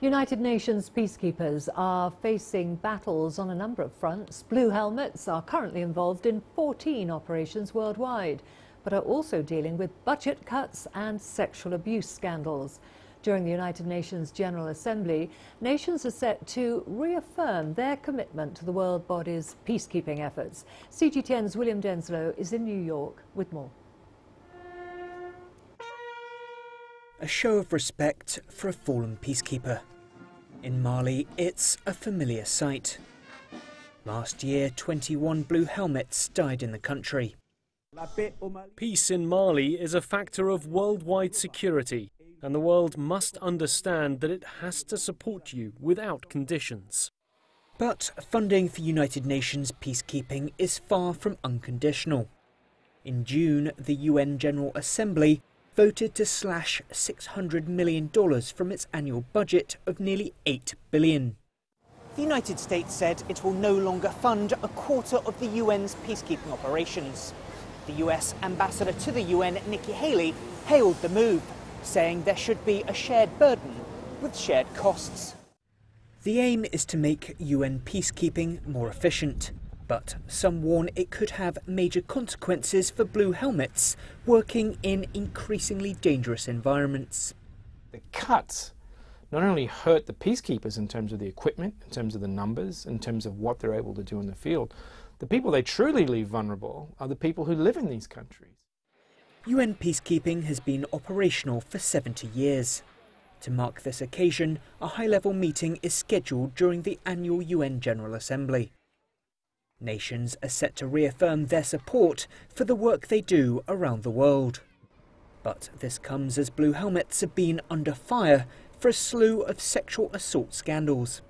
United Nations peacekeepers are facing battles on a number of fronts. Blue helmets are currently involved in 14 operations worldwide, but are also dealing with budget cuts and sexual abuse scandals. During the United Nations General Assembly, nations are set to reaffirm their commitment to the world body's peacekeeping efforts. CGTN's William Denselow is in New York with more. A show of respect for a fallen peacekeeper. In Mali, it's a familiar sight. Last year, 21 blue helmets died in the country. Peace in Mali is a factor of worldwide security, and the world must understand that it has to support you without conditions. But funding for United Nations peacekeeping is far from unconditional. In June, the UN General Assembly voted to slash $600 million from its annual budget of nearly $8 billion. The United States said it will no longer fund a quarter of the UN's peacekeeping operations. The US ambassador to the UN, Nikki Haley, hailed the move, saying there should be a shared burden with shared costs. The aim is to make UN peacekeeping more efficient. But some warn it could have major consequences for blue helmets working in increasingly dangerous environments. The cuts not only hurt the peacekeepers in terms of the equipment, in terms of the numbers, in terms of what they're able to do in the field. The people they truly leave vulnerable are the people who live in these countries. UN peacekeeping has been operational for 70 years. To mark this occasion, a high-level meeting is scheduled during the annual UN General Assembly. Nations are set to reaffirm their support for the work they do around the world. But this comes as blue helmets have been under fire for a slew of sexual assault scandals.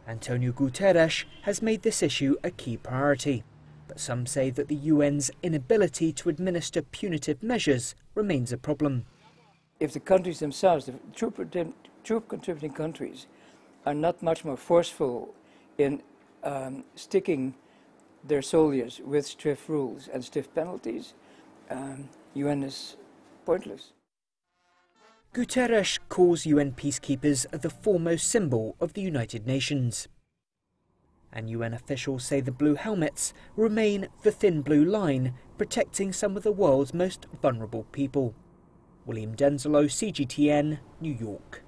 Antonio Guterres has made this issue a key priority, but some say that the UN's inability to administer punitive measures remains a problem. If the countries themselves, the troop contributing countries, are not much more forceful in sticking their soldiers with stiff rules and stiff penalties, UN is pointless. Guterres calls UN peacekeepers the foremost symbol of the United Nations. And UN officials say the blue helmets remain the thin blue line protecting some of the world's most vulnerable people. William Denselow, CGTN, New York.